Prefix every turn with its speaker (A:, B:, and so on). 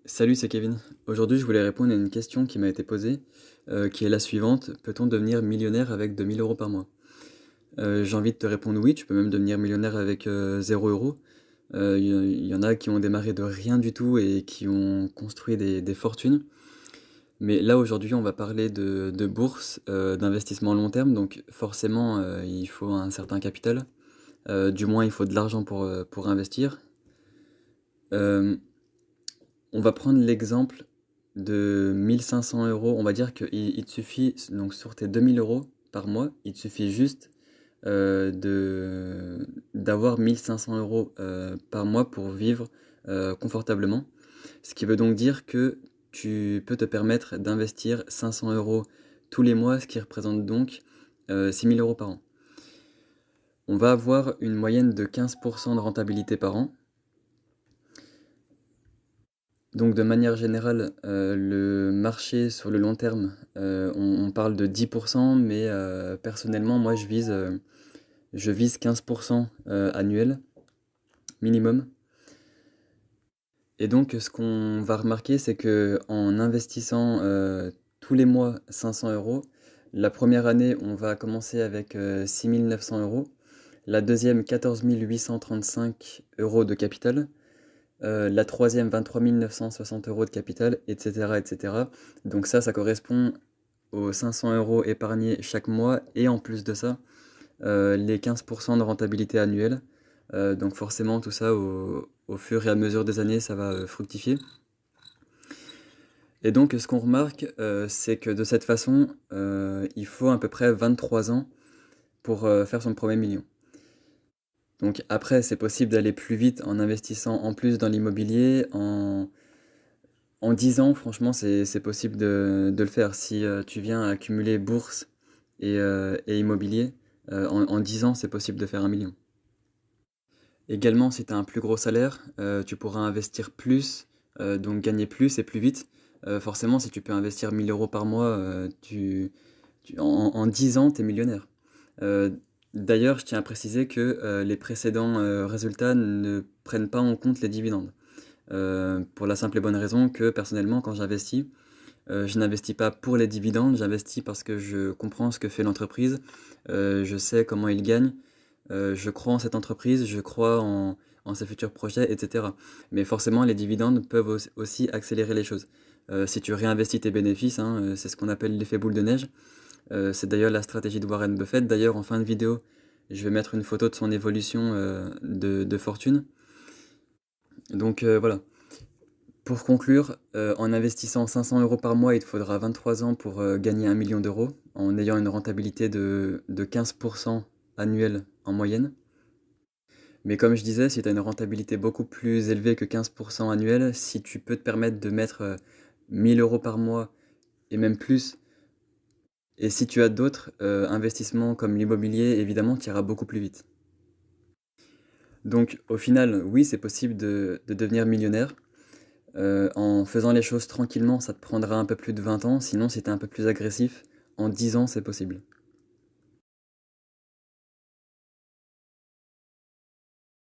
A: Salut, c'est Kevin. Aujourd'hui, je voulais répondre à une question qui m'a été posée, qui est la suivante. Peut-on devenir millionnaire avec 2 000 € par mois? J'ai envie de te répondre oui, tu peux même devenir millionnaire avec 0 euros. Il y en a qui ont démarré de rien du tout et qui ont construit des fortunes. Mais là, aujourd'hui, on va parler de bourse, d'investissement long terme. Donc forcément, il faut un certain capital. Du moins, il faut de l'argent pour investir. Euh, On va prendre l'exemple de 1 500 euros. On va dire qu'il te suffit, donc sur tes 2 000 € par mois, il te suffit juste d'avoir 1 500 € par mois pour vivre confortablement. Ce qui veut donc dire que tu peux te permettre d'investir 500 € tous les mois, ce qui représente donc 6 000 € par an. On va avoir une moyenne de 15% de rentabilité par an. Donc de manière générale, le marché sur le long terme, on parle de 10%, mais personnellement, moi je vise 15% annuel minimum. Et donc ce qu'on va remarquer, c'est que en investissant tous les mois 500 euros, la première année, on va commencer avec 6 900 euros, la deuxième 14 835 euros de capital. La troisième, 23 960 € de capital, etc., etc. Donc ça correspond aux 500 € épargnés chaque mois et en plus de ça, les 15% de rentabilité annuelle. Donc forcément, tout ça, au fur et à mesure des années, ça va fructifier. Et donc ce qu'on remarque, c'est que de cette façon, il faut à peu près 23 ans pour faire son premier million. Donc après, c'est possible d'aller plus vite en investissant en plus dans l'immobilier. En 10 ans, franchement, c'est possible de le faire. Si tu viens accumuler bourse et immobilier, en 10 ans, c'est possible de faire 1 million. Également, si tu as un plus gros salaire, tu pourras investir plus, donc gagner plus et plus vite. Forcément, si tu peux investir 1 000 € par mois, en 10 ans, tu es millionnaire. Euh, D'ailleurs, je tiens à préciser que les précédents résultats ne prennent pas en compte les dividendes. Pour la simple et bonne raison que personnellement, quand j'investis, je n'investis pas pour les dividendes, j'investis parce que je comprends ce que fait l'entreprise, je sais comment il gagne, je crois en cette entreprise, je crois en ses futurs projets, etc. Mais forcément, les dividendes peuvent aussi accélérer les choses. Si tu réinvestis tes bénéfices, hein, c'est ce qu'on appelle l'effet boule de neige. C'est d'ailleurs la stratégie de Warren Buffett. D'ailleurs, en fin de vidéo, je vais mettre une photo de son évolution de fortune. Donc voilà. Pour conclure, en investissant 500 € par mois, il te faudra 23 ans pour gagner 1 million d'euros, en ayant une rentabilité de 15% annuelle en moyenne. Mais comme je disais, si tu as une rentabilité beaucoup plus élevée que 15% annuelle, si tu peux te permettre de mettre 1 000 € par mois et même plus, et si tu as d'autres investissements comme l'immobilier, évidemment, tu iras beaucoup plus vite. Donc au final, oui, c'est possible de devenir millionnaire. En faisant les choses tranquillement, ça te prendra un peu plus de 20 ans. Sinon, si tu es un peu plus agressif, en 10 ans, c'est possible.